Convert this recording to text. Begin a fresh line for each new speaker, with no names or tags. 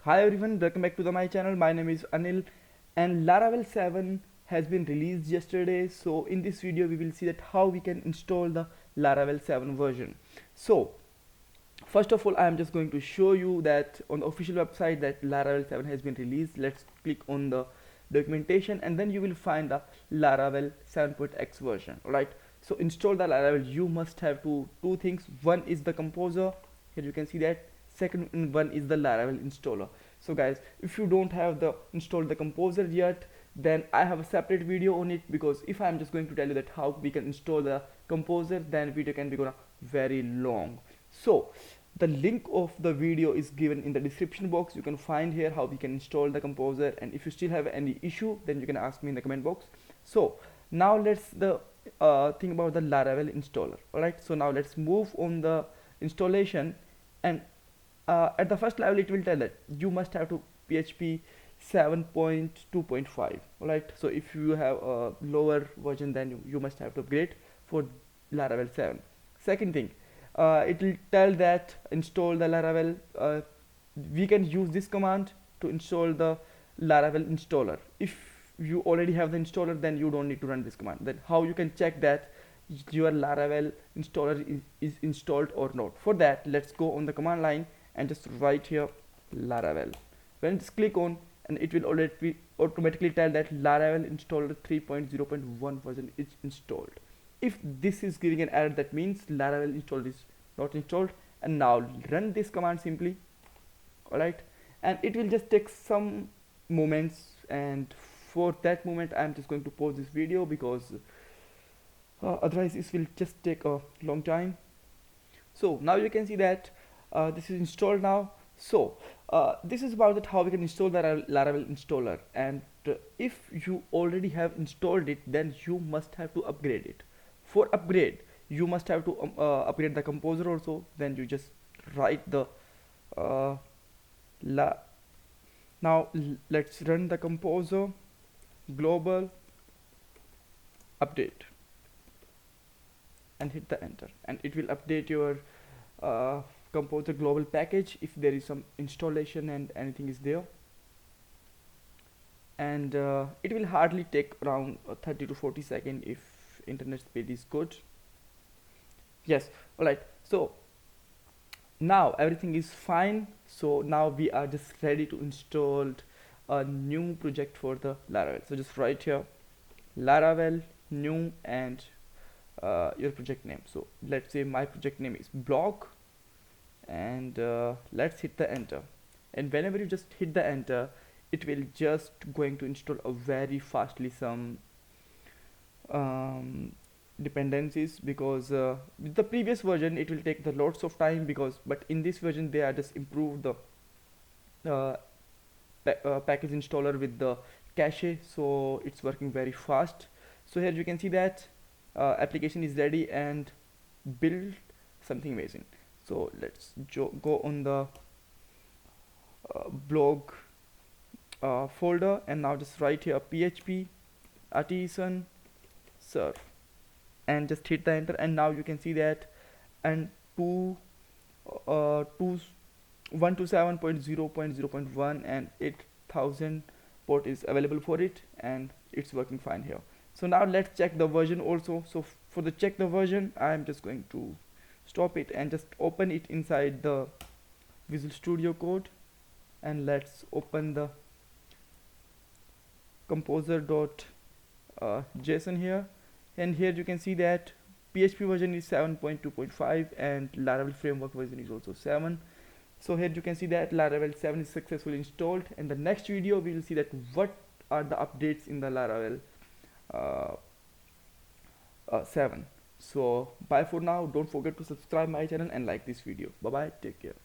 Hi everyone, welcome back to my channel. My name is Anil and Laravel 7 has been released yesterday. So in this video we will see that how we can install the Laravel 7 version. So first of all, I am just going to show you that on the official website that Laravel 7 has been released. Let's click on the documentation and then you will find the Laravel 7.x version. Alright, so install the Laravel, you must have two things. One is the composer, here you can see that. Second one is the Laravel installer. So guys, if you don't have the installed the composer yet, then I have a separate video on it, because if I'm just going to tell you that how we can install the composer, then video can be gonna very long. So the link of the video is given in the description box. You can find here how we can install the composer, and if you still have any issue, then you can ask me in the comment box. So now let's the think about the Laravel installer. Alright, so now let's move on the installation, and at the first level it will tell that you must have to PHP 7.2.5. Alright, so if you have a lower version, then you must have to upgrade for Laravel 7. Second thing, it will tell that install the Laravel. We can use this command to install the Laravel installer. If you already have the installer, then you don't need to run this command. Then how you can check that your Laravel installer is installed or not? For that, let's go on the command line and just write here Laravel. When just click on, and it will already automatically tell that Laravel installer 3.0.1 version is installed. If this is giving an error, that means Laravel installed is not installed. And now run this command simply. Alright, and it will just take some moments, and for that moment I'm just going to pause this video, because otherwise it will just take a long time. So now you can see that this is installed now. So this is about that how we can install the Laravel installer, and if you already have installed it, then you must have to upgrade it. For upgrade, you must have to upgrade the composer also. Then you just write the now let's run the composer global update and hit the enter, and it will update your composer global package if there is some installation and anything is there. And it will hardly take around 30 to 40 seconds if internet speed is good. Yes, alright, so now everything is fine. So now we are just ready to install a new project for the Laravel. So just write here Laravel new and your project name. So let's say my project name is blog, and let's hit the enter. And whenever you just hit the enter, it will just going to install a very fastly some dependencies, because with the previous version it will take the lots of time, but in this version they are just improved the package installer with the cache, so it's working very fast. So here you can see that application is ready and build something amazing. So let's go on the blog folder, and now just write here PHP artisan serve and just hit the enter. And now you can see that, and 127.0.0.1 and 8000 port is available for it, and it's working fine here. So now let's check the version also. So for the check the version, I'm just going to stop it and just open it inside the Visual Studio Code, and let's open the composer.json here, and here you can see that PHP version is 7.2.5 and Laravel framework version is also 7. So here you can see that Laravel 7 is successfully installed. And the next video we will see that what are the updates in the Laravel 7. So bye for now. Don't forget to subscribe my channel and like this video. Bye bye, take care.